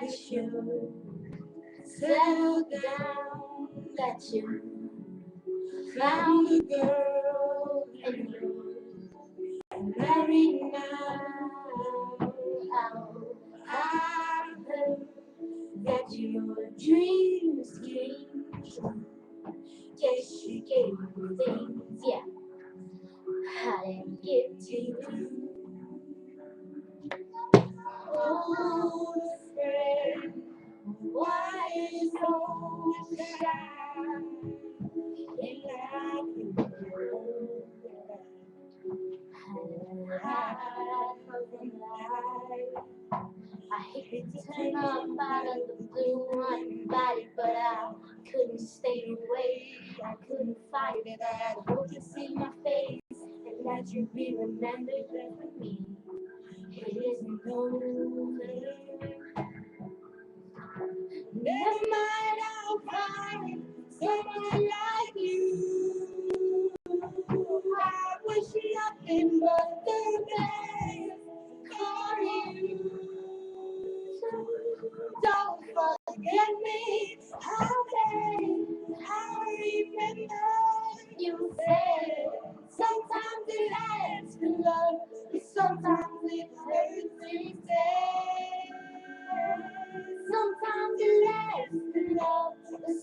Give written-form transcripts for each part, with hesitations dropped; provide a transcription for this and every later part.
that you settled down, that you found a girl and you're married now. I've heard that your dreams came true. Yes, she gave you things, yeah, I didn't give to you. Old friend, why is so shy? And like you hide from life. I hate to turn up out of the blue uninvited, but I couldn't stay away. I couldn't fight it. I hope you see my face and that you be remembered for me. It isn't over. Never mind, I'll find someone like you. I wish nothing but the best for you. Don't forget me, I remember you said sometimes it lasts in love, sometimes it hurts instead. Sometimes it lasts in love,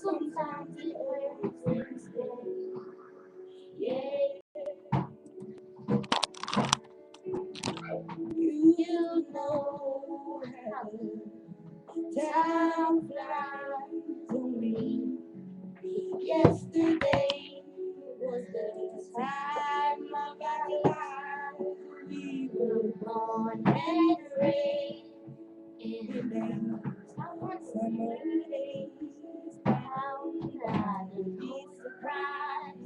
sometimes it hurts instead. Yeah. You know how time flies to me. Yesterday was the time of our lives. We were born and raised in the summer days. How could I be surprised?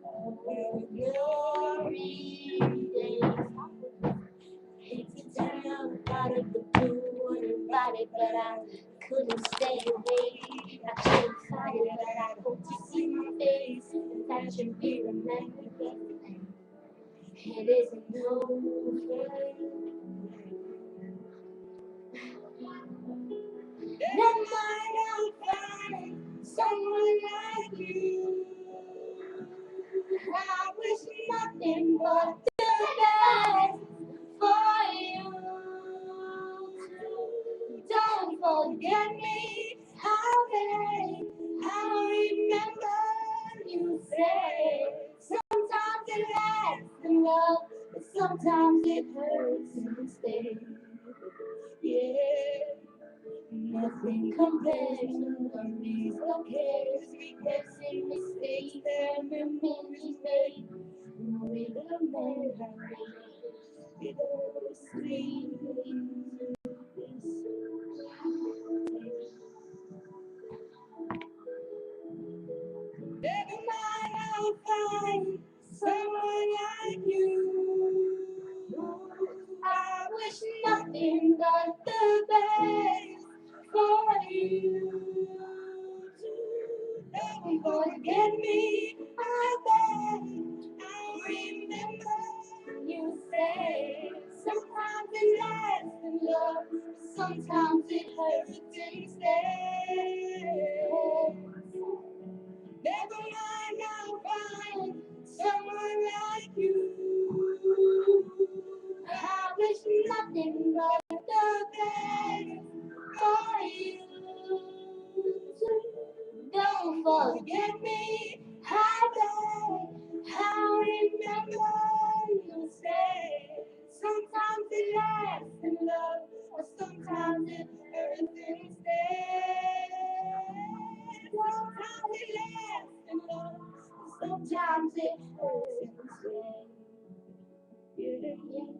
Oh, glory days. Hate to tell about it, the blue about it, but I couldn't stay away. I couldn't fight it, but I hope to see my face and that you be remembered. It isn't over. Never mind, I'll find someone like you. I wish nothing but the best for you. Don't forget me, I remember you said sometimes it lasts in love, but sometimes it hurts instead. Yeah. Nothing compares to memories, no cares, regrets and mistakes that memories made. No way to know how bittersweet. Never mind, I'll find someone like you. I wish nothing but the best for you. Don't forget me, I beg. I remember you said sometimes it lasts in love, sometimes it hurts instead. Never mind, I'll find someone like you. I wish nothing but the best for you. Don't forget me, I beg. I remember you said sometimes it lasts in love, or sometimes it hurts instead. Sometimes it lasts in love, sometimes it hurts instead. Yeah, yeah.